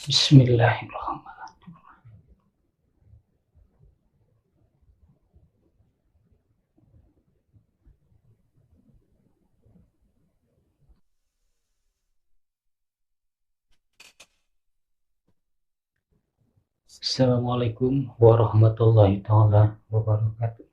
Bismillahirrahmanirrahim. Assalamualaikum warahmatullahi taala wabarakatuh.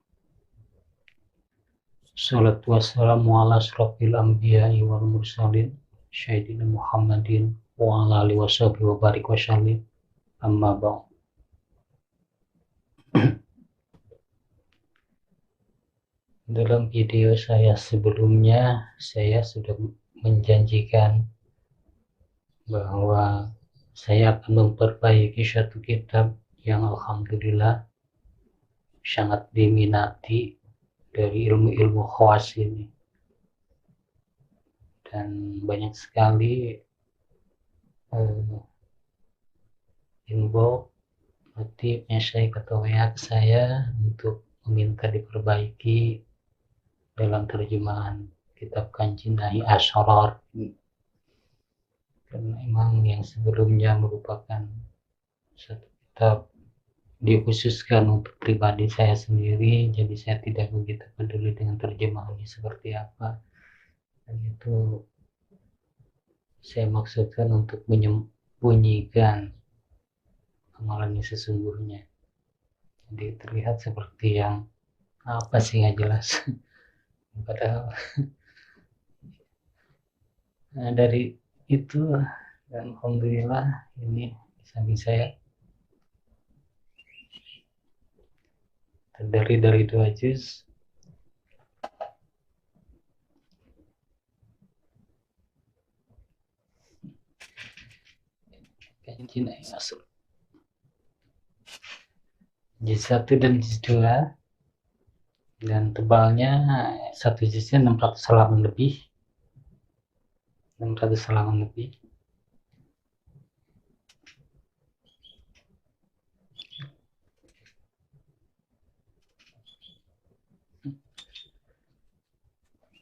Salatu wassalamu ala asrofil anbiya'i wal mursalin Sayyidina Muhammadin wa ala alihi washabihi wa barik wa sallim. Amma ba'd. Dalam video saya sebelumnya, saya sudah menjanjikan bahwa saya akan memperbaiki satu kitab yang alhamdulillah sangat diminati dari ilmu-ilmu khawas ini, dan banyak sekali info notif message atau WA ke saya untuk meminta diperbaiki dalam terjemahan kitab Kanji Nahi Asrar, karena memang yang sebelumnya merupakan satu kitab dikhususkan untuk pribadi saya sendiri, jadi saya tidak begitu peduli dengan terjemahannya seperti apa, dan itu saya maksudkan untuk menyembunyikan amalannya sesungguhnya. Jadi terlihat seperti yang apa sih, nggak jelas. Padahal nah, dari itu, dan alhamdulillah ini samping saya terdiri dari 2 juz. Kanji Nahi Asrar juz 1 dan juz 2, dan tebalnya satu juznya 600 halaman lebih.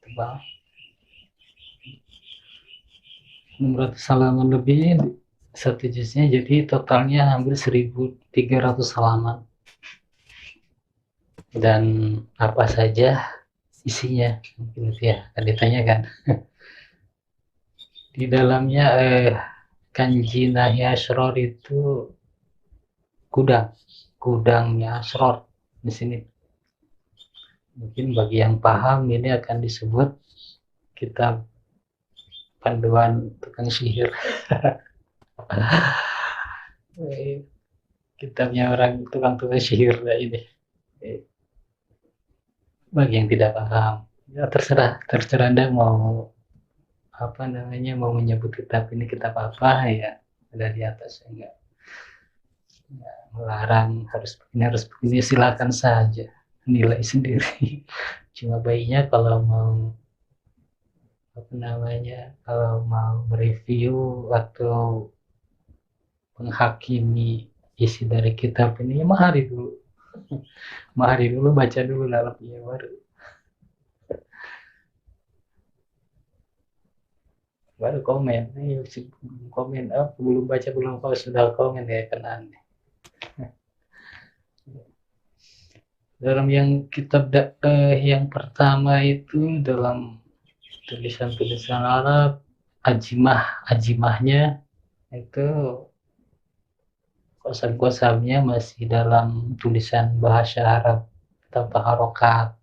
Tebal 600 halaman lebih satu juznya, jadi totalnya hampir 1300 halaman, dan apa saja isinya mungkin itu ya akan ditanyakan. Di dalamnya Kanji Nahi Asrar itu gudangnya Asrar di sini. Mungkin bagi yang paham ini akan disebut kitab panduan tukang sihir. Kitabnya orang tukang sihir ini. Bagi yang tidak paham, ya terserah Anda mau mau menyebut kitab ini kitab apa ya, ada di atas, enggak melarang harus begini, silakan saja nilai sendiri. Cuma baiknya kalau mau kalau mau mereview atau menghakimi isi dari kitab ini, ya mahari dulu, baca dulu dalamnya, baru komen. Komen belum baca, belum kau sudah komen, ya kena. Dalam yang kitab yang pertama itu, dalam tulisan Arab, ajimahnya itu kosam-kosamnya masih dalam tulisan bahasa Arab tanpa harokat.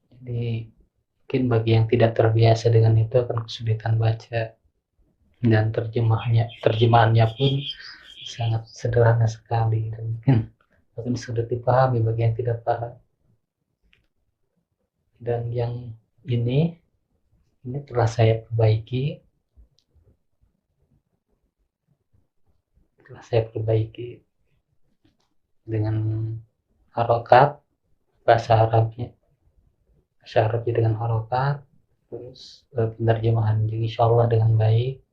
Jadi mungkin bagi yang tidak terbiasa dengan itu akan kesulitan baca, dan terjemahannya pun sangat sederhana sekali, dan mungkin akan sulit dipahami bagi yang tidak paham. Dan yang ini telah saya dengan harokat bahasa Arabnya dengan harokat, terus penerjemahan juga insya Allah dengan baik,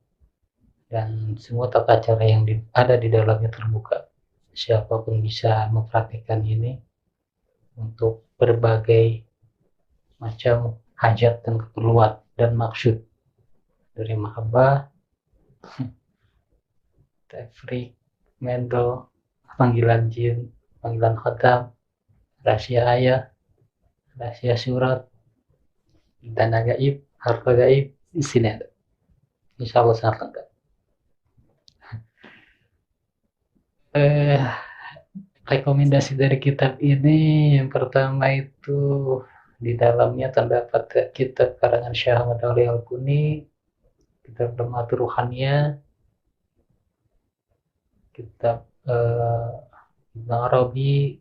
dan semua tata cara yang ada di dalamnya terbuka. Siapapun bisa mempraktikkan ini untuk berbagai macam hajat dan keperluan dan maksud, dari mahabbah, tefrik, mendel, panggilan jin, panggilan khatam, rahasia ayah, rahasia surat, dana gaib, harta gaib, di sini ada. Insya Allah sangat lengkap. Rekomendasi dari kitab ini yang pertama itu di dalamnya terdapat kitab karangan Syekh Ahmad Ali Al-Kuni, kitab Ramatul Ruhaniyah, kitab Ibn Arabi,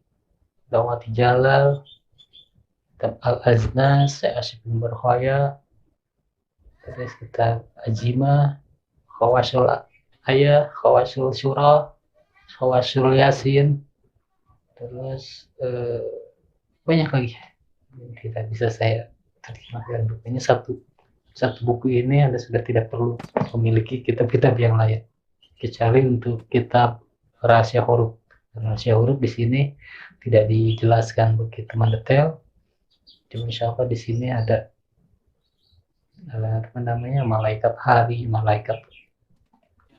Dawati Jalal, kitab Al-Aznas, Syekh Asyif bin Barkhaya, terus kitab Ajimah, Khawasul Ayah, Khawasul Surah, Khawasul Yasin, terus banyak lagi tidak bisa saya terjemahkan. Bukunya satu buku ini Anda sudah tidak perlu memiliki kitab-kitab yang lain kecuali untuk kitab rahasia huruf. Rahasia huruf di sini tidak dijelaskan begitu mendetail, cuma insya Allah di sini ada apa namanya, malaikat hari, malaikat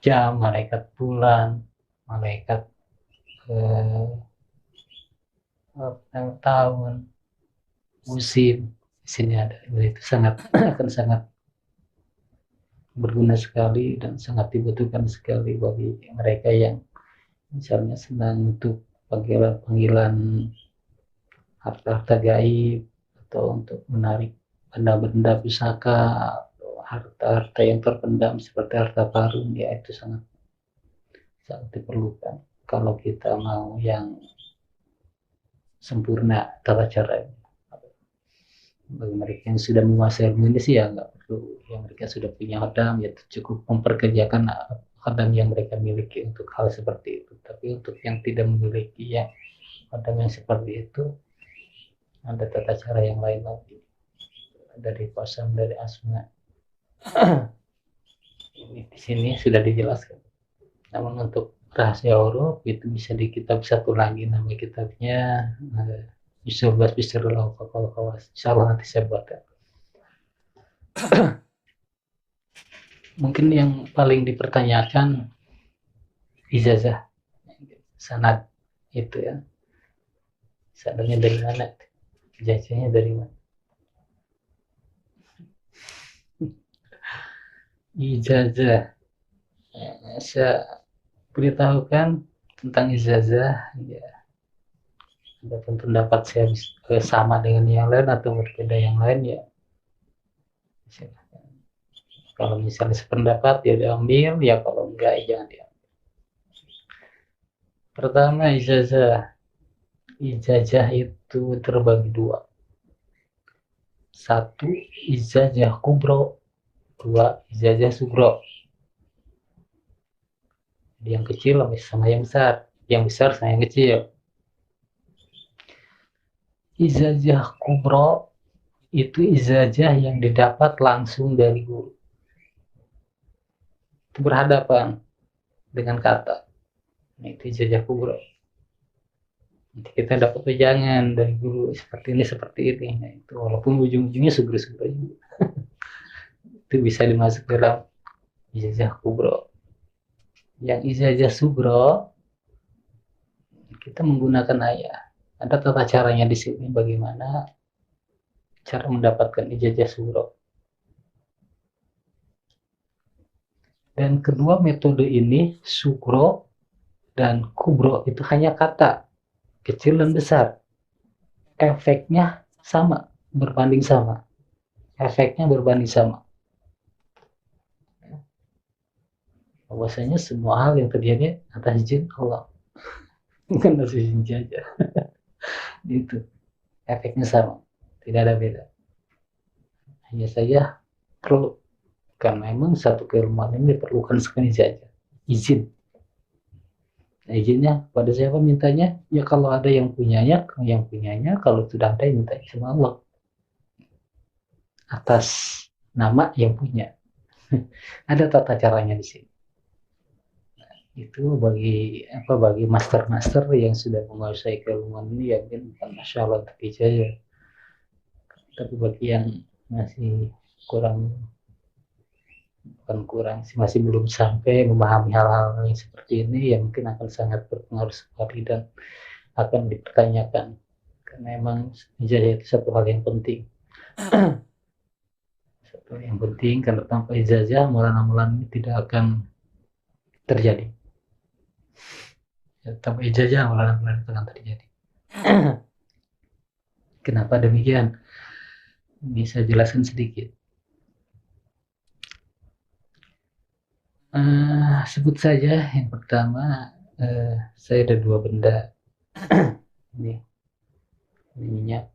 jam, malaikat bulan, malaikat tahun, musim. Di sini ada. Itu sangat akan sangat berguna sekali dan sangat dibutuhkan sekali bagi mereka yang misalnya senang untuk panggilan harta-harta gaib atau untuk menarik benda-benda pusaka atau harta-harta yang terpendam seperti harta karun, ya itu sangat diperlukan kalau kita mau yang sempurna tata caranya. Bagi mereka yang sudah menguasai ilmu ini sih ya nggak perlu, yang mereka sudah punya khodam ya cukup memperkerjakan khodam yang mereka miliki untuk hal seperti itu. Tapi untuk yang tidak memiliki ya khodam yang seperti itu, ada tata cara yang lain lagi dari Qasam, dari Asma. Ini di sini sudah dijelaskan. Namun untuk rahasia huruf itu bisa di kitab satu lagi, nama kitabnya Bisubas Bisirul Awfaqal Khawas. Insyaallah nanti saya buatkan. Mungkin yang paling dipertanyakan ijazah, sanad itu ya. Sanadnya dari mana? Ijazahnya dari mana? Ijazah. Saya beritahukan tentang ijazah ya. Ada pendapat saya sama dengan yang lain atau berbeda yang lain ya. Kalau misalnya sependapat ya diambil, ya kalau enggak ya jangan diambil. Pertama ijazah. Ijazah itu terbagi dua. Satu ijazah kubro, dua ijazah sugro. Jadi yang kecil sama yang besar, yang besar sama yang kecil. Ijazah kubro itu ijazah yang didapat langsung dari guru. Itu berhadapan dengan kata. Nah, itu ijazah kubro. Nanti kita dapat wejangan dari guru seperti ini. Nah, itu walaupun ujung-ujungnya sugro-sugro juga. Itu bisa dimasuk dalam ijazah kubro. Yang ijazah sugro kita menggunakan ayah. Ada tata caranya di sini bagaimana cara mendapatkan ijazah sugro. Dan kedua metode ini, sugro dan kubro, itu hanya kata, kecil dan besar. Efeknya sama, berbanding sama. Efeknya berbanding sama. Bahwasanya semua hal yang terjadi atas izin Allah. Bukan atas izin saja. Itu. Efeknya sama. Tidak ada beda. Hanya saja perlu, karena memang satu keilmuan ini diperlukan sekali saja. Izin. Nah, izinnya pada siapa mintanya? Ya kalau ada yang punyanya, kalau sudah ada yang minta sama Allah. Atas nama yang punya. Ada tata caranya di sini. Nah, itu bagi master-master yang sudah menguasai keilmuan ini, ya bukan masya Allah tapi saja. Tapi bagi yang masih kurang bukan kurang sih, masih belum sampai memahami hal-hal yang seperti ini yang mungkin akan sangat berpengaruh sekali dan akan dipertanyakan, karena emang ijazah itu satu hal yang penting. Satu hal yang penting, karena tanpa ijazah amalan-amalan ini tidak akan terjadi. Ya, tanpa ijazah amalan-amalan itu akan terjadi. Kenapa demikian? Bisa jelaskan sedikit. Sebut saja yang pertama, saya ada dua benda. Ini minyak.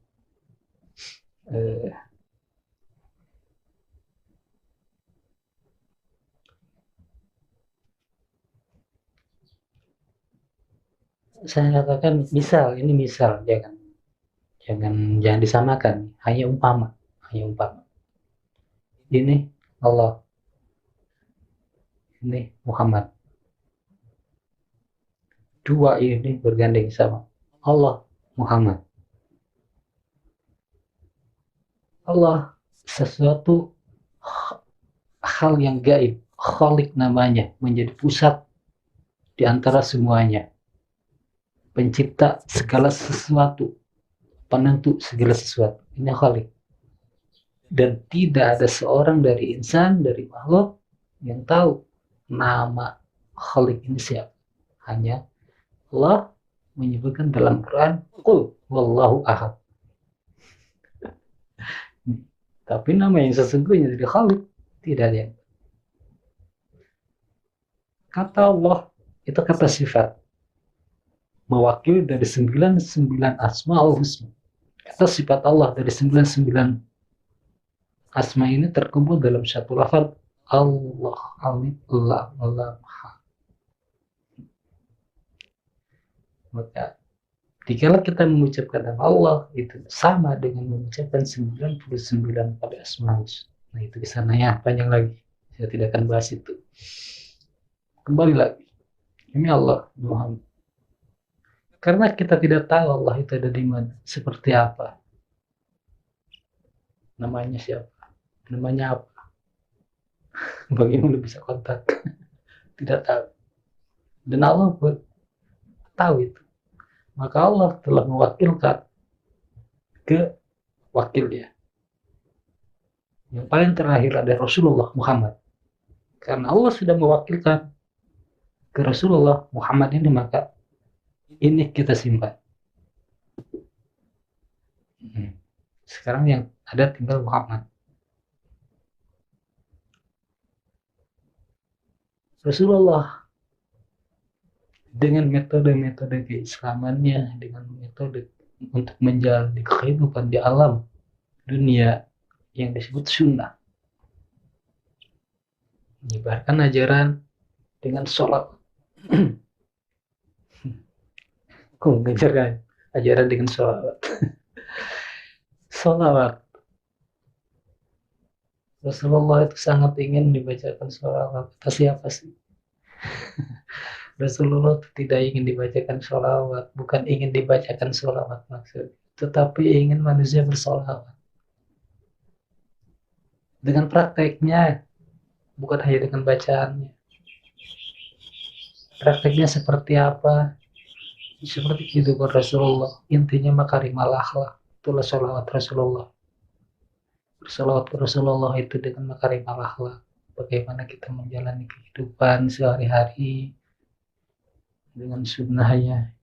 Saya katakan misal, ini misal, jangan disamakan, hanya umpama, hanya umpama. Ini Allah, ini Muhammad. Dua ini bergandeng sama Allah, Muhammad. Allah sesuatu hal yang gaib, Khalik namanya, menjadi pusat di antara semuanya, pencipta segala sesuatu, penentu segala sesuatu. Ini Khalik. Dan tidak ada seorang dari insan, dari makhluk yang tahu nama Khalik ini siapa. Hanya Allah menyebutkan dalam Quran, Qul wallahu ahad. Tapi nama yang sesungguhnya dari Khalik tidak ada. Kata Allah itu kata sifat, mewakili dari 99 asmaul husna. Kata sifat Allah dari 99 asma ini terkumpul dalam satu lafaz Allah, Alif, Lam, Lam. Maka dikala kita mengucapkan nama Allah itu sama dengan mengucapkan 99 pada asma. Nah itu bisa nanya panjang lagi. Saya tidak akan bahas itu. Kembali lagi. Ini Allah Muhammad. Karena kita tidak tahu Allah itu ada di mana, seperti apa, namanya siapa, namanya apa, bagaimana bisa kontak, tidak tahu. Dan Allah pun tahu itu. Maka Allah telah mewakilkan ke wakilnya. Yang paling terakhir ada Rasulullah Muhammad. Karena Allah sudah mewakilkan ke Rasulullah Muhammad ini, maka ini kita simpan. Sekarang yang ada tinggal Muhammad. Rasulullah dengan metode-metode keislamannya, dengan metode untuk menjalani kehidupan di alam dunia yang disebut sunnah, menyebarkan ajaran dengan sholat. Kok mengajarkan ajaran dengan sholat? Sholawat. Rasulullah itu sangat ingin dibacakan sholawat. Kata siapa sih? Rasulullah tidak ingin dibacakan sholawat, bukan ingin dibacakan sholawat maksudnya, tetapi ingin manusia bersolawat. Dengan prakteknya, bukan hanya dengan bacaannya. Prakteknya seperti apa? Seperti kehidupan Rasulullah. Intinya makarimal akhlak. Itulah sholawat Rasulullah. Bersolawat ke Rasulullah itu dengan makarimal akhlak. Bagaimana kita menjalani kehidupan sehari-hari dengan sunnahnya.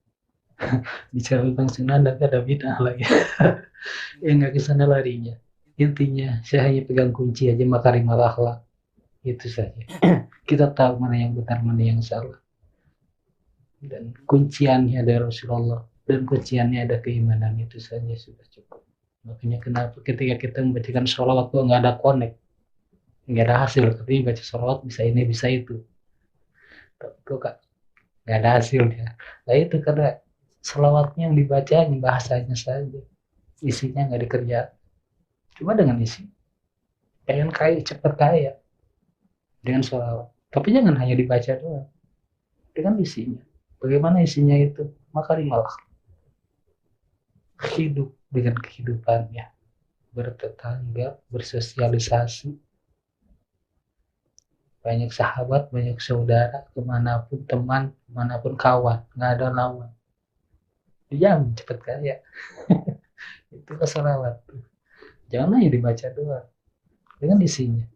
Bicara tentang sunnah dan ada bid'ah lagi. Ya nggak kesana larinya. Intinya saya hanya pegang kunci aja, makarimal akhlak. Itu saja. Kita tahu mana yang benar, mana yang salah. Dan kunciannya ada Rasulullah, dan kunciannya ada keimanan, itu saja sudah cukup. Makanya kenapa ketika kita membacakan sholawat kok nggak ada connect, nggak ada hasil, tapi baca sholawat bisa ini bisa itu, kok nggak ada hasilnya. Nah itu karena sholawatnya yang dibaca bahasanya saja, isinya nggak dikerja. Cuma dengan isi, pengen kaya cepat kaya dengan sholawat, tapi jangan hanya dibaca doang, dengan isinya. Bagaimana isinya itu? Makarimal hidup dengan kehidupannya, bertetangga, bersosialisasi, banyak sahabat, banyak saudara, kemanapun teman, kemanapun kawan, nggak ada lawan. Dia cepet kaya. Itulah salawat. Jangan hanya dibaca doang, dengan isinya.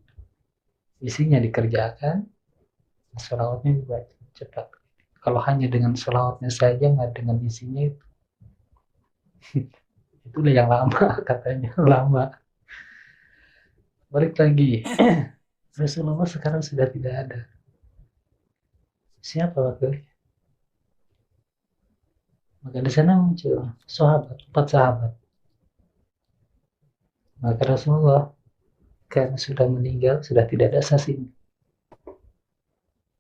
Isinya dikerjakan, salawatnya dibaca cepat. Kalau hanya dengan salawatnya saja, nggak dengan isinya, itulah yang lama katanya, lama. Balik lagi, Rasulullah sekarang sudah tidak ada. Siapa wakilnya? Maka di sana muncul sahabat, 4 sahabat. Maka Rasulullah karena sudah meninggal, sudah tidak ada saksi.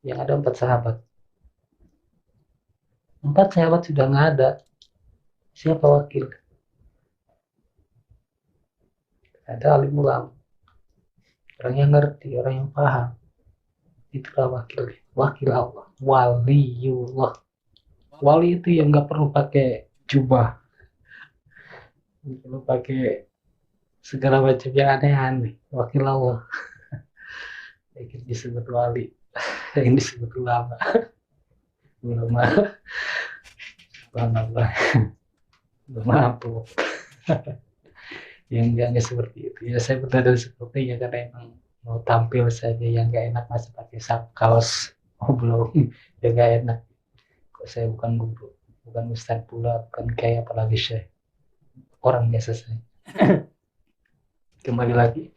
Yang ada 4 sahabat. 4 sahabat sudah nggak ada. Siapa wakil? Ada alim ulama. Orang yang ngerti, orang yang paham. Itulah wakil. Wakil Allah. Waliullah. Wali itu yang nggak perlu pakai jubah. Nggak perlu pakai segala macam yang aneh-aneh. Wakil Allah. Yang disebut wali. Yang disebut ulama. Ulama. Subhanallah. Ulama apa? Yang enggak seperti itu. Ya saya bertanya seperti ya karena emang mau tampil saja yang nggak enak masih pakai kaos. Oh belum. Ya nggak enak. Kok saya bukan guru, bukan ustadz pula, bukan kayak apalagi saya. Orang biasa saya. Kembali lagi.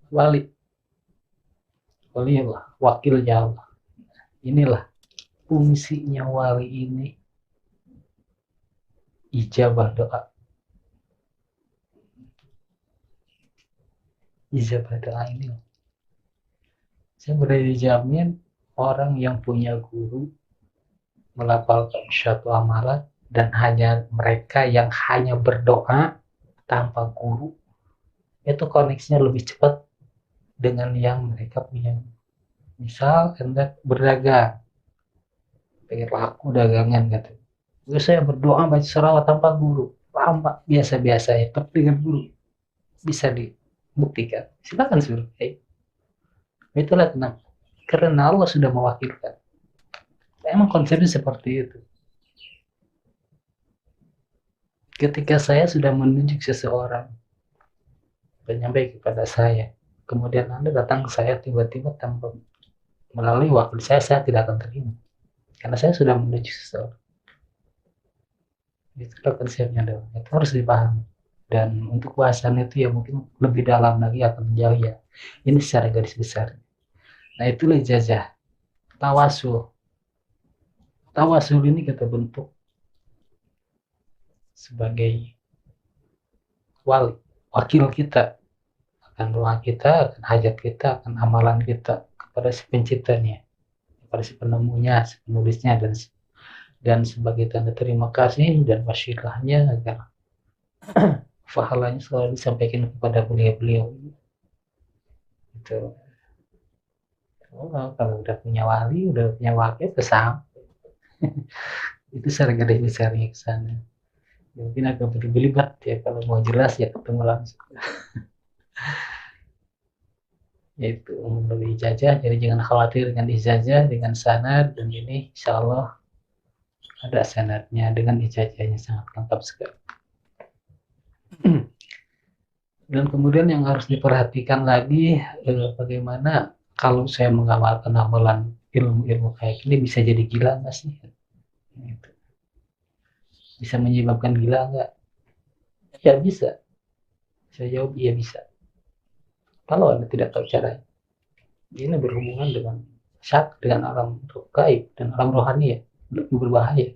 Wali. Wali Allah. Wakilnya Allah. Inilah fungsinya wali ini. Ijabah doa. Ijabah doa ini. Saya berani dijamin orang yang punya guru melafalkan suatu amalan dan hanya mereka yang hanya berdoa tanpa guru itu koneksinya lebih cepat dengan yang mereka punya. Misal hendak berdagang, pengen laku dagangan gitu. Terus saya berdoa baca selawat tanpa guru, lama biasa-biasa ya, tapi dengan guru bisa dibuktikan. Silakan suruh. Itulah kenapa. Karena Allah sudah mewakilkan. Emang konsepnya seperti itu. Ketika saya sudah menunjuk seseorang dan nyampe kepada saya, kemudian Anda datang ke saya tiba-tiba tanpa melalui wakil saya tidak akan terima. Karena saya sudah menunjuk seseorang. Itulah konsepnya dong. Itu harus dipahami. Dan untuk bahasan itu ya mungkin lebih dalam lagi akan menjauh ya. Ini secara garis besar. Nah itulah ijazah. Tawasul. Tawasul ini kita bentuk sebagai wali, wakil kita akan doa kita, akan hajat kita, akan amalan kita kepada si penciptanya, kepada si penemunya, si penulisnya, dan sebagai tanda terima kasih dan wasilahnya agar pahalanya selalu disampaikan kepada beliau-beliau. Itu. Oh, kalau udah punya wali, udah punya wakil, kesam. Itu secara garis besarnya ke sana. Ya, mungkin agak berlibat ya kalau mau jelas ya ketemu langsung. Yaitu membeli ijazah, jadi jangan khawatir dengan ijazah, dengan sanad, dan ini insya Allah ada sanadnya dengan ijazahnya sangat lengkap sekali. Dan kemudian yang harus diperhatikan lagi bagaimana kalau saya mengamalkan amalan ilmu-ilmu kayak gini bisa jadi gila nggak sih? Gitu. Bisa menyebabkan gila nggak? Ya bisa. Saya jawab iya bisa. Kalau Anda tidak tahu caranya. Ini berhubungan dengan dengan alam gaib dan alam rohani ya. Lebih berbahaya.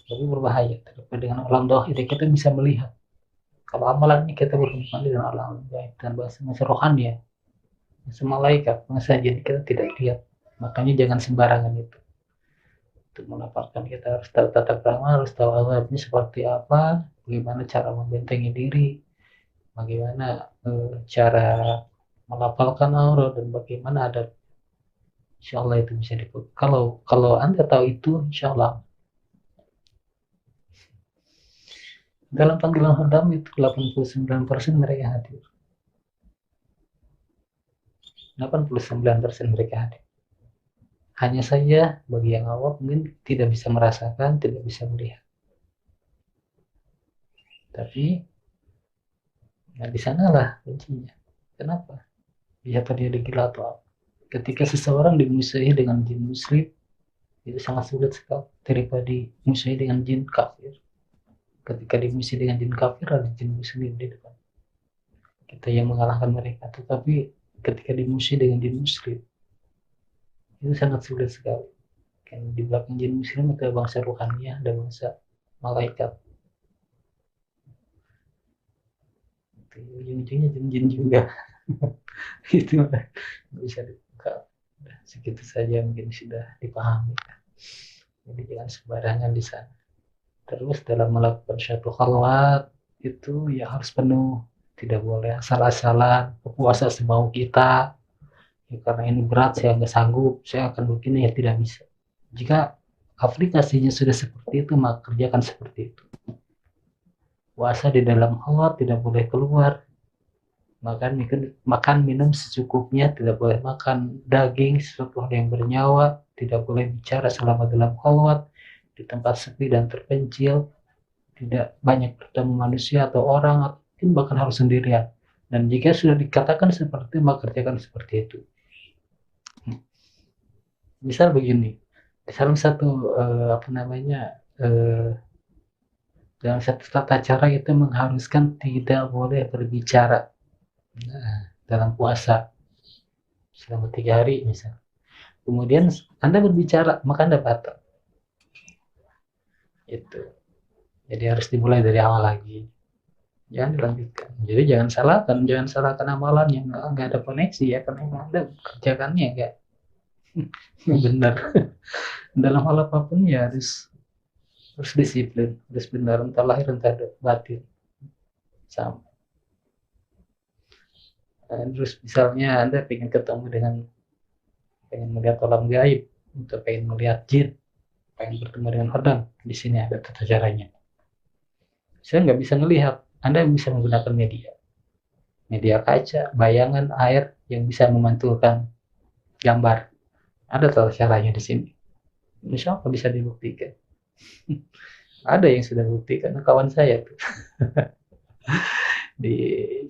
Lebih berbahaya. Tapi dengan alam dohir kita bisa melihat. Kalau amalan ini kita berhubungan dengan alam gaib dan bahasa rohani ya. Bahasa malaikat. Masa jadi kita tidak lihat. Makanya jangan sembarangan itu. Untuk melapangkan kita harus tahu tata krama, harus tahu azabnya seperti apa, bagaimana cara membentengi diri, bagaimana cara melapalkan aura dan bagaimana ada. Insya Allah itu bisa dibuat. Kalau Anda tahu itu, insya Allah dalam panggilan khodam itu 89% mereka hadir. 89% mereka hadir. Hanya saja bagi yang awam mungkin tidak bisa merasakan, tidak bisa melihat. Tapi di sanalah kuncinya. Kenapa? Ya apa dia digila atau apa? Ketika seseorang dimusuhi dengan jin muslim, itu sangat sulit sekali daripada dimusuhi dengan jin kafir. Ketika dimusuhi dengan jin kafir, ada jin muslim di depan kita yang mengalahkan mereka. Tetapi ketika dimusuhi dengan jin muslim, itu sangat sulit sekali. Kan di belakang jin muslim ada bangsa rohaniah, ada bangsa malaikat. Ujung-ujungnya jin-jin juga. Itu bisa dibuka. Segitu saja mungkin sudah dipahami. Jadi jangan sembarangan di sana. Terus dalam melakukan suatu khalwat itu ya harus penuh, tidak boleh asal-asalan puasa semau kita. Ya, karena ini berat, saya nggak sanggup, saya akan begini, ya tidak bisa. Jika aplikasinya sudah seperti itu, maka kerjakan seperti itu. Puasa di dalam khalwat tidak boleh keluar, makan minum secukupnya, tidak boleh makan daging, sesuatu yang bernyawa, tidak boleh bicara selama dalam khalwat, di tempat sepi dan terpencil, tidak banyak bertemu manusia atau orang, mungkin bahkan harus sendirian. Dan jika sudah dikatakan seperti itu, maka kerjakan seperti itu. Misal begini, dalam satu dalam satu tata cara itu mengharuskan tidak boleh berbicara. Nah, dalam puasa selama 3 hari misal. Kemudian Anda berbicara, maka Anda batal. Itu. Jadi harus dimulai dari awal lagi. Jangan dilanjutkan. Jadi jangan salahkan amalan yang nggak ada koneksi ya, karena Anda kerjakannya nggak benar. Dalam hal apapun ya harus disiplin, harus benar, entah lahir entah batin. Sama. Terus misalnya Anda pengen melihat alam gaib, atau pengen melihat jin, pengen bertemu dengan hodang, di sini ada tata caranya. Saya nggak bisa melihat, Anda bisa menggunakan media kaca, bayangan, air yang bisa memantulkan gambar. Ada tata caranya di sini. Insya Allah bisa dibuktikan. Ada yang sudah buktikan, kawan saya tuh di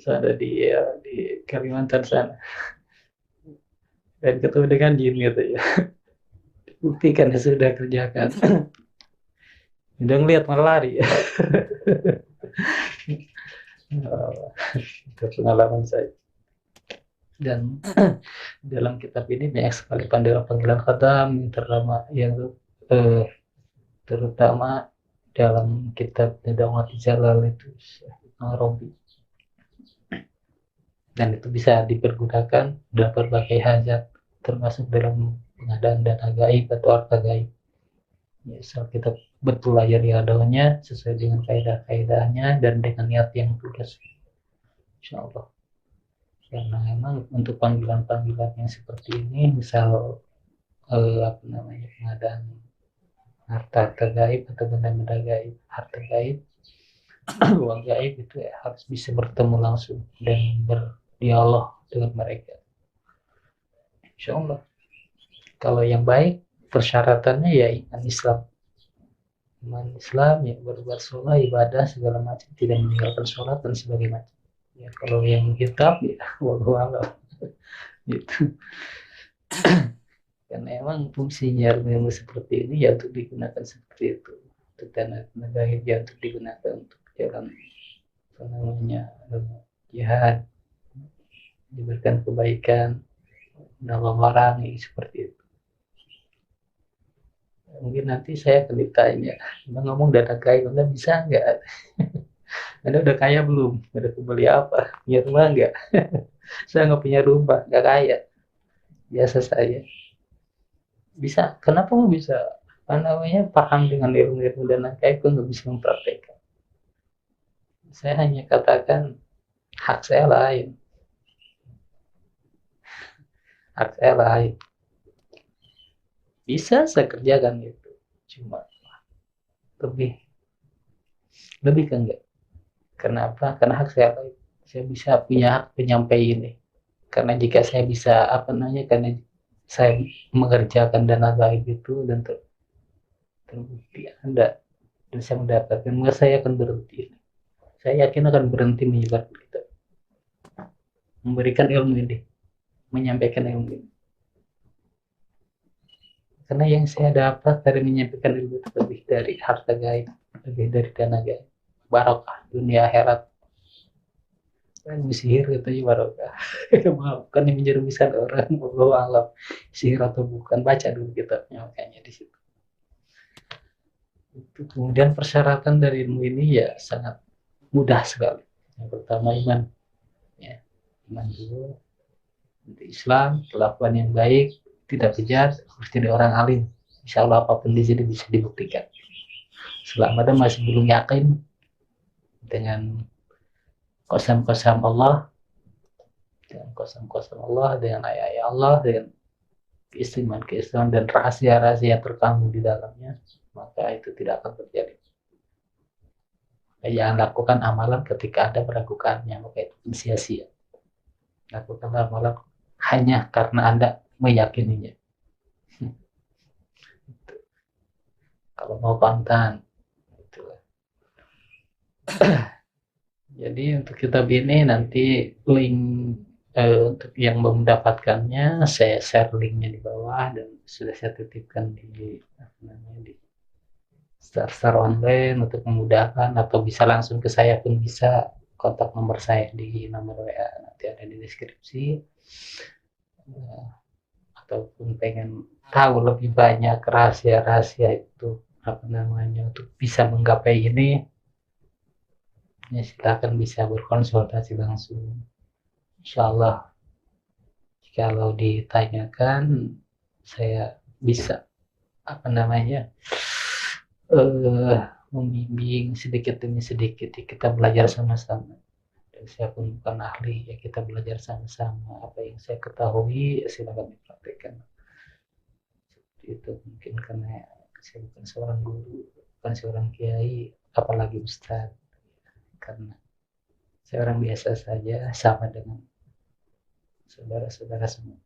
sana di Kalimantan sana, dan ketemu dengan jin gitu ya. Buktikan sudah kerjakan. Udah ngeliat malah lari. Itu pengalaman saya. Dan dalam kitab ini banyak sekali panggilan khatam terutama dalam kitab Nidawat Jalal itu Arabi. Dan itu bisa dipergunakan dalam berbagai hajat, termasuk dalam pengadaan dana gaib atau harta gaib. Misal kita betul aja riadanya sesuai dengan kaidah-kaidahnya dan dengan niat yang tulus, insya Allah. Karena memang untuk panggilan-panggilan yang seperti ini, misal pengadaan harta gaib atau benda-benda gaib, harta gaib, uang gaib, itu ya harus bisa bertemu langsung dan berdialog dengan mereka, insya Allah. Kalau yang baik persyaratannya ya iman Islam ya, berbuat sholat, ibadah segala macam, tidak meninggalkan sholat dan sebagainya. Ya kalau yang kitab ya wallahu a'lam gitu. Karena emang fungsinya ilmu seperti ini ya untuk digunakan seperti itu, untuk tenaga ya untuk digunakan untuk jalan jihad, diberikan kebaikan, menolong orang seperti itu. Mungkin nanti saya akan ditanya, Anda ngomong dana gaib, Anda bisa nggak? Anda udah kaya belum? Udah kembali apa? Punya rumah nggak? Saya nggak punya rumah, nggak kaya, biasa saya. Bisa, kenapa nggak bisa? Paham dengan ilmu-ilmu dana gaib, kok nggak bisa mempraktekkan? Saya hanya katakan hak saya lain, hak saya lain. Bisa saya kerjakan gitu, cuma lebih lebih kan enggak. Kenapa? Karena hak saya lain. Saya bisa punya hak penyampai ini. karena jika saya bisa karena saya mengerjakan dana gaib itu dan terbukti ada dan saya mendapatkan, maka saya akan berhenti. Saya yakin akan berhenti menyebar kita, memberikan ilmu ini, menyampaikan ilmu ini. Karena yang saya dapat dari menyampaikan ilmu itu lebih dari harta gaib, lebih dari dana gaib, barokah dunia akhirat. Ilmu sihir katanya barokah. Bukan yang menjerumuskan orang, wallahu alam sihir atau bukan, baca dulu kitabnya makanya di situ. Kemudian persyaratan dari ilmu ini ya sangat mudah sekali. Yang pertama iman, ya, iman dulu, Islam, kelakuan yang baik, tidak bejat, harus jadi orang alim. Insya Allah apapun di sini bisa dibuktikan. Selama ada masih belum yakin dengan kosam-kosam Allah, dengan ayat-ayat Allah, dengan keistimewaan dan rahasia-rahasia terkandung di dalamnya, maka itu tidak akan terjadi. Jangan lakukan amalan ketika Anda meragukannya, maka itu sia-sia. Lakukan amalan hanya karena Anda meyakininya. Kalau mau kontan, jadi untuk kitab ini nanti link untuk yang mau mendapatkannya saya share linknya di bawah dan sudah saya titipkan di Star online untuk memudahkan, atau bisa langsung ke saya pun bisa, kontak nomor saya di nomor WA nanti ada di deskripsi. Ataupun pengen tahu lebih banyak rahasia-rahasia itu untuk bisa menggapai ini, ya silakan bisa berkonsultasi langsung. Insyaallah kalau ditanyakan saya bisa membimbing sedikit demi sedikit, kita belajar sama-sama. Dan saya pun bukan ahli, ya kita belajar sama-sama. Apa yang saya ketahui ya silakan dipraktikkan. Seperti itu, mungkin karena saya bukan seorang guru, bukan seorang kiai, apalagi ustadz. Karena saya orang biasa saja, sama dengan saudara-saudara semua.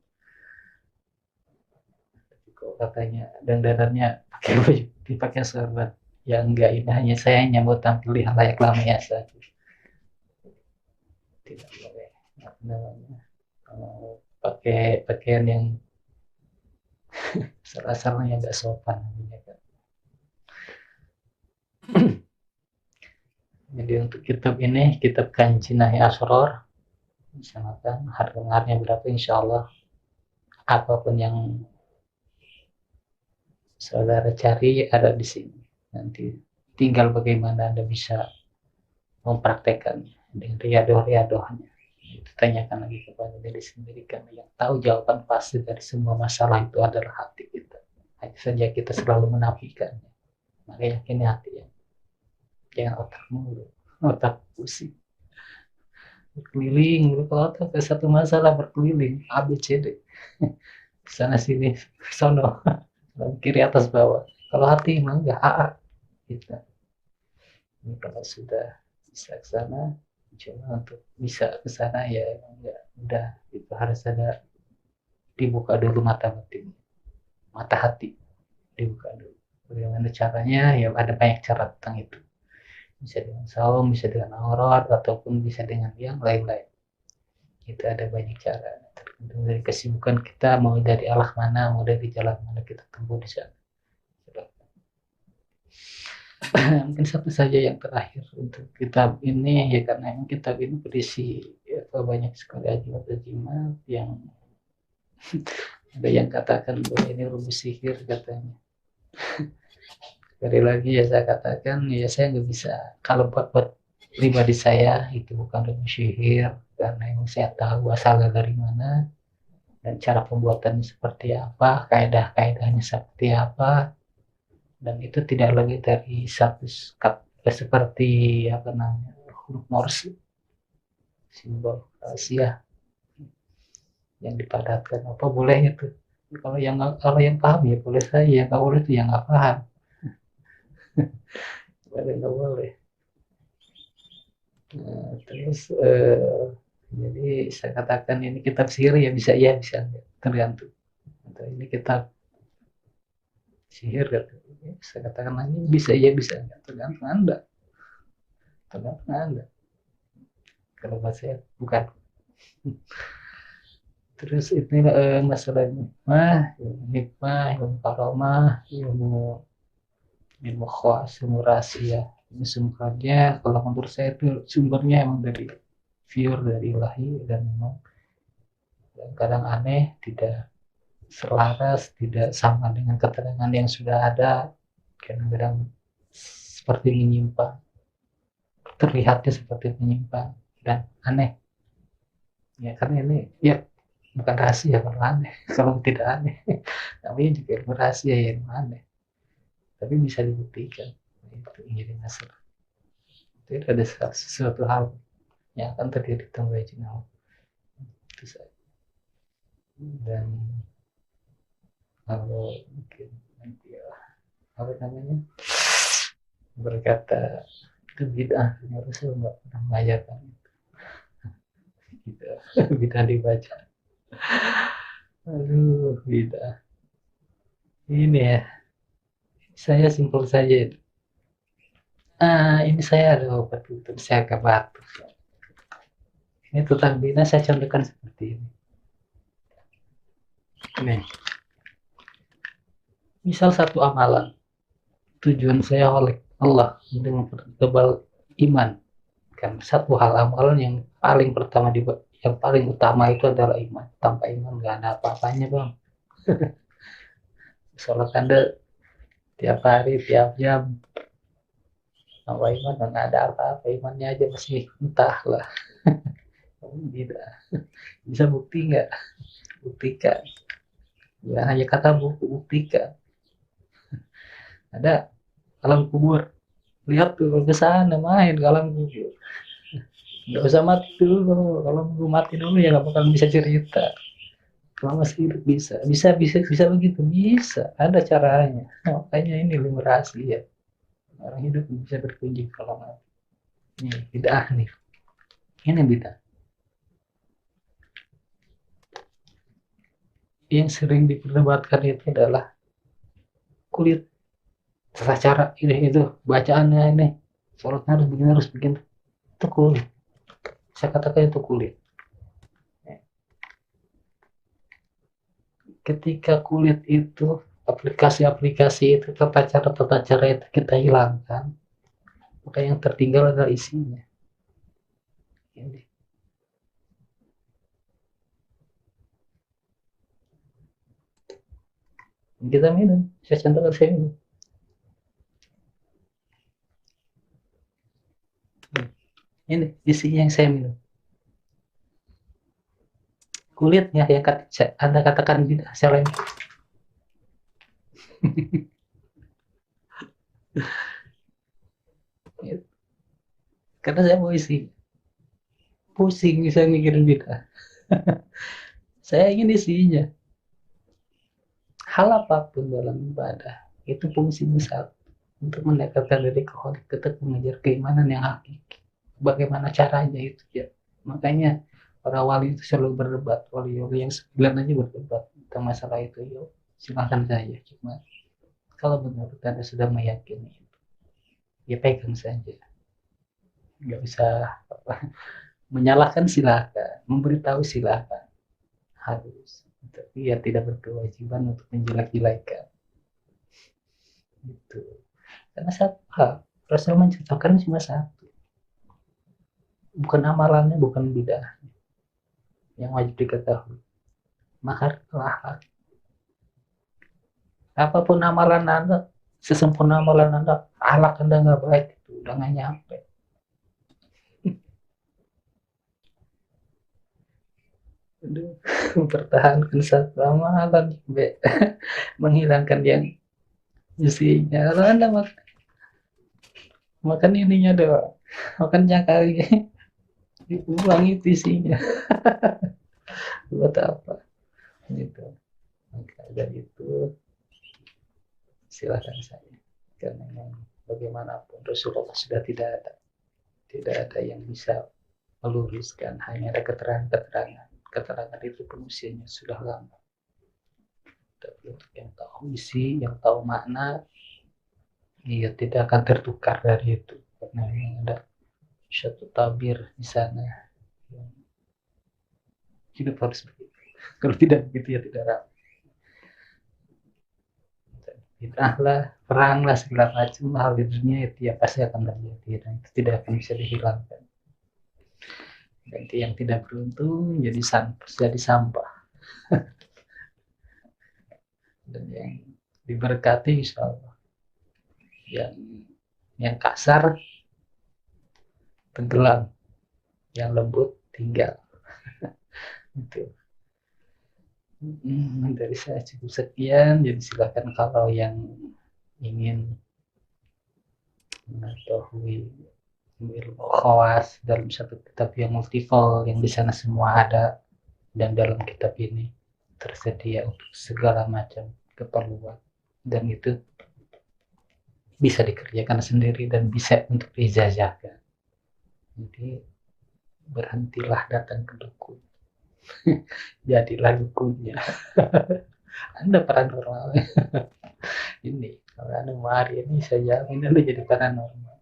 Tapi kok katanya dandanannya pakai baju dipakai sorban, ya enggak, ini hanya saya mau tampil di halayak ramai saja. Tidak boleh pakai pakaian yang asal-asalnya nggak sopan. Jadi untuk kitab ini, kitab Kanji Nahi Asror, misalkan harga-harganya berapa, insya Allah apapun yang saudara cari ada di sini. Nanti tinggal bagaimana Anda bisa mempraktekannya dengan riadoh-riadohnya. Itu tanyakan lagi kepada diri sendiri, karena yang tahu jawaban pasti dari semua masalah itu adalah hati kita. Hanya saja kita selalu menafikannya. Maka yakini hati ya. Jangan otak mulu, otak pusing. Berkeliling, kalau otak ke satu masalah berkeliling, ABCD. Sana sini, sono, kiri atas bawah. Kalau hati emang enggak AA. Gitu. Ini kalau sudah bisa ke sana, cuma untuk bisa ke sana ya enggak udah, itu harus ada dibuka dulu mata batin, mata hati dibuka dulu. Bagaimana caranya? Ya ada banyak cara tentang itu. Bisa dengan saum, bisa dengan aurat, ataupun bisa dengan yang lain-lain. Itu ada banyak cara, tergantung dari kesibukan kita, mau dari arah mana, mau dari jalan mana kita tempuh di sana. Mungkin satu saja yang terakhir untuk kitab ini, ya karena kitab ini berisi ya, banyak sekali ajimat-ajimat yang ada yang katakan bahwa ini rumus sihir katanya. Sekali lagi ya saya katakan, ya saya nggak bisa, kalau buat pribadi saya itu bukan rumus sihir, karena yang saya tahu asalnya dari mana dan cara pembuatannya seperti apa, kaidah-kaidahnya seperti apa, dan itu tidak lagi dari satu seperti huruf Morse, simbol rahasia yang dipadatkan, apa boleh itu. Kalau yang paham ya boleh saja, nggak boleh itu yang nggak paham. Nggak boleh. Nah, terus Jadi saya katakan ini kitab sihir ya bisa iya bisa enggak, tergantung. Atau ini kitab sihir gitu. Saya katakan lagi bisa iya bisa enggak, tergantung Anda. Tergantung Anda. Kalau bahasa saya bukan. Terus itu masalah ilmu hikmah, ilmu karomah, ilmu khawas, ilmu rahasia. Ini semuanya kalau menurut saya itu sumbernya emang dari pure dari ilahi dan memang kadang aneh, tidak selaras, tidak sama dengan keterangan yang sudah ada, kadang-kadang seperti menyimpang, terlihatnya seperti menyimpang dan aneh. Ya karena ini ya bukan rahasia kalau aneh, kalau tidak aneh, namanya juga rahasia yang aneh, tapi bisa dibuktikan. Itu menjadi masalah. Tidak ada sesuatu hal yang akan terjadi tanpa izin Allah. Itu saja. Dan kalau mungkin nanti ya, apa namanya berkata itu bid'ah, harusnya nggak pernah mengajarkan itu. Gitu. Bid'ah dibaca. Aduh, bid'ah. Ini ya, saya simpel saja itu. Ini saya ada obat untuk saya ke batu. Ini tentang bina saya contohkan seperti ini. Nih, misal satu amalan, tujuan saya oleh Allah untuk mempertebal iman. Kan satu hal amalan yang paling pertama yang paling utama itu adalah iman. Tanpa iman nggak ada apa-apanya bang. Sholat anda tiap hari, tiap jam, tanpa iman nggak ada apa-apa. Imannya aja masih entahlah. Tidak bisa bukti nggak? Buktikan. Ya hanya kata buku buktikan. Ada alam kubur. Lihat tuh ke sana main ke alam kubur. Nggak usah mati dulu. Kalau mau mati dulu ya nggak bakal bisa cerita. Kalau masih hidup bisa begitu, bisa. Ada caranya. Nah, makanya ini ilmu rahasia. Orang hidup bisa berkunjung kalau mati. Ini bid'ah nih. Ini bid'ah. Yang sering diperdebatkan itu adalah kulit. Tata cara ini itu bacaannya ini. Sholatnya harus begini harus begini. Itu kulit. Saya katakan itu kulit. Ketika kulit itu aplikasi-aplikasi itu tata cara itu kita hilangkan, maka yang tertinggal adalah isinya. Ini. Kita minum, saya contohkan saya minum. Ini isinya yang saya minum. Kulitnya yang Anda katakan tidak, saya lain. Karena saya mau isi. Pusing bisa mikirin bid'ah. Saya ingin isinya. Hal apapun dalam ibadah itu fungsinya satu, untuk mendekatkan diri ke Allah, tetap mengejar keimanan yang hakiki. Bagaimana caranya itu ya. Makanya para wali itu selalu berdebat. Wali-wali yang 9 aja berdebat tentang masalah itu. Yuk, silahkan saja. Cuma kalau menurut Anda sudah meyakini itu, ya pegang saja. Nggak bisa apa, menyalahkan silahkan, memberitahu silahkan, harus, tapi ya tidak berkewajiban untuk menjelek-jelekan gitu. Karena satu hal, Rasul menceritakan cuma satu, bukan amalannya, bukan bidah yang wajib diketahui, maka akhlak. Apapun amalan Anda, sesempurna amalan Anda, akhlak Anda nggak baik, itu udah nggak nyampe. Mempertahankan satu amalan, menghilangkan yang isinya. Kalau Anda makan ininya doang, makan cangkangnya, dibuang itu isinya. Buat apa? Gitu. Maka dari itu silakan saja. Karena yang bagaimanapun Rasulullah sudah tidak ada yang bisa meluruskan, hanya ada keterangan itu pun usianya sudah lama. Tapi untuk yang tahu isi, yang tahu makna, dia tidak akan tertukar dari itu, karena ada satu tabir di sana yang hidup harus begitu. Kalau tidak begitu ya tidak rapi. Fitnah lah, perang lah, segala macam hal di dunia itu ya pasti akan terjadi dan itu tidak akan bisa dihilangkan. Nanti yang tidak beruntung jadi sampah, dan yang diberkati insya Allah, yang kasar tenggelam, yang lembut tinggal. Itu dari saya cukup sekian, jadi silakan kalau yang ingin mengetahui ilmu khawas dalam satu kitab yang multiple, yang di sana semua ada, dan dalam kitab ini tersedia untuk segala macam keperluan, dan itu bisa dikerjakan sendiri dan bisa untuk diijazahkan. Jadi berhentilah datang ke dukun, jadilah dukunnya. Anda paranormal. Ini kalau Anda mari ini saya jamin Anda jadi paranormal.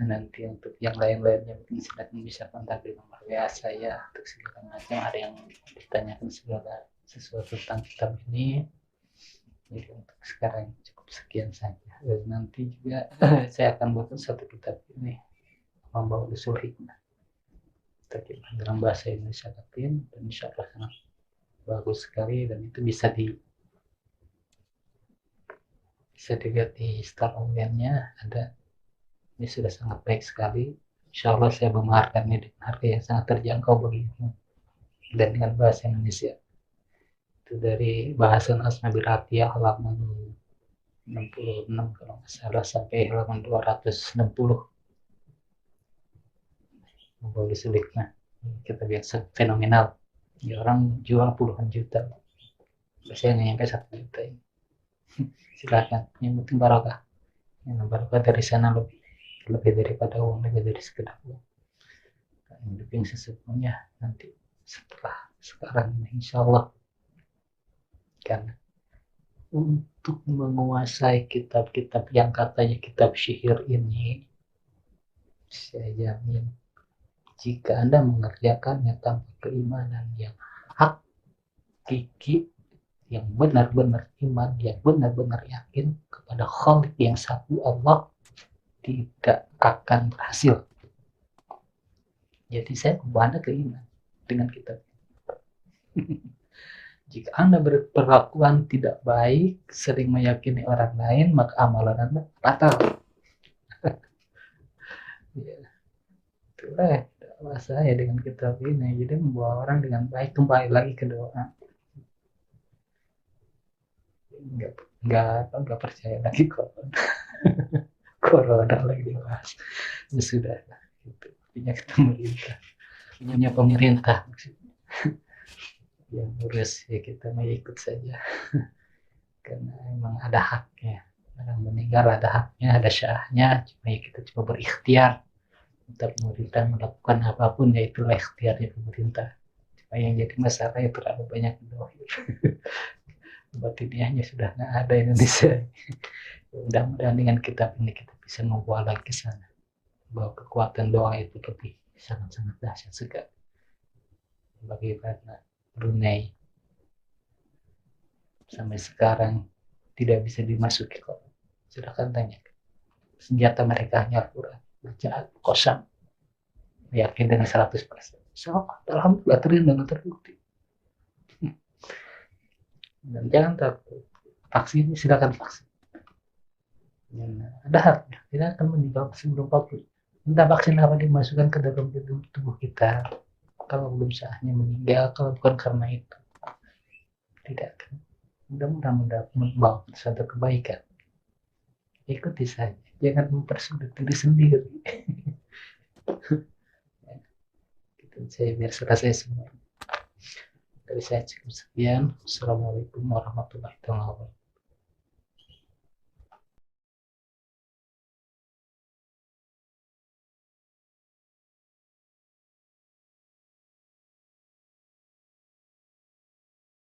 Nanti untuk yang lain-lainnya mungkin silakan bisa kontak di nomor WA saya untuk segala macam, ada yang ditanyakan segala sesuatu tentang kitab ini. Jadi untuk sekarang cukup sekian saja, dan nanti juga saya akan buat satu kitab ini, Membawa Usul Hikmah, terjemahan dalam bahasa Indonesia Latin, dan insya Allah sangat bagus sekali, dan itu bisa dilihat di start online-nya ada. Ini sudah sangat baik sekali. Insya Allah saya memaharkannya dengan harga yang sangat terjangkau bagimu dan dengan bahasa Indonesia. Itu dari bahasan Asmaul Atiyah halaman 66 kalau nggak salah sampai halaman 260. Membawa suliknya kita biasa fenomenal. Ya, orang jual puluhan juta, biasanya nyampe 1 juta. Silakan, yang penting barokah. Yang barokah dari sana lebih daripada uang, lebih dari sekedar uang. Hidup yang sesungguhnya nanti setelah sekarang ini insya Allah. Karena untuk menguasai kitab-kitab yang katanya kitab sihir ini, saya jamin jika Anda mengerjakannya tanpa keimanan yang hakiki, yang benar-benar iman, yang benar-benar yakin kepada Khalik yang satu Allah, tidak akan berhasil. Jadi saya membawa Anda ke iman dengan kitab. Jika Anda berperlakuan tidak baik, sering meyakini orang lain, maka amalan Anda batal. Ya, itulah dakwah saya dengan kitab ini. Jadi membawa orang dengan baik, kembali lagi ke doa. Enggak percaya lagi corona lagi dibahas. Ya sudah, itu punya pemerintah maksudnya. Yang urus ya kita mau ikut saja. Karena memang ada haknya. Orang meninggal ada haknya, ada syahnya, cuma ya kita coba berikhtiar untuk pemerintah melakukan apapun, ya itulah ikhtiarnya pemerintah. Cuma yang jadi masalah ya terlalu banyak dohir. Batiniahnya sudah nggak ada Indonesia. Mudah-mudahan dengan kitab ini kita bisa membawa lagi ke sana, bahwa kekuatan doa itu lebih sangat-sangat dahsyat sekali. Bagaimana Brunei sampai sekarang tidak bisa dimasuki kok. Silahkan tanya. Senjata mereka hanya Al-Quran, bacaan kosong, yakin dengan 100%. So, alhamdulillah terlindung, terbukti. Dan jangan takut, vaksin silakan vaksin. Ada haknya, tidak akan meninggal sebelum vaksin. Entah vaksin apa dimasukkan ke dalam tubuh kita, kalau belum saatnya meninggal, kalau bukan karena itu, tidak akan. Mudah-mudahan membawa suatu kebaikan. Ikuti saja, jangan mempersulit diri sendiri. Gitu saya biar selesai semua. Dari saya cukup sekian. Assalamualaikum warahmatullahi wabarakatuh.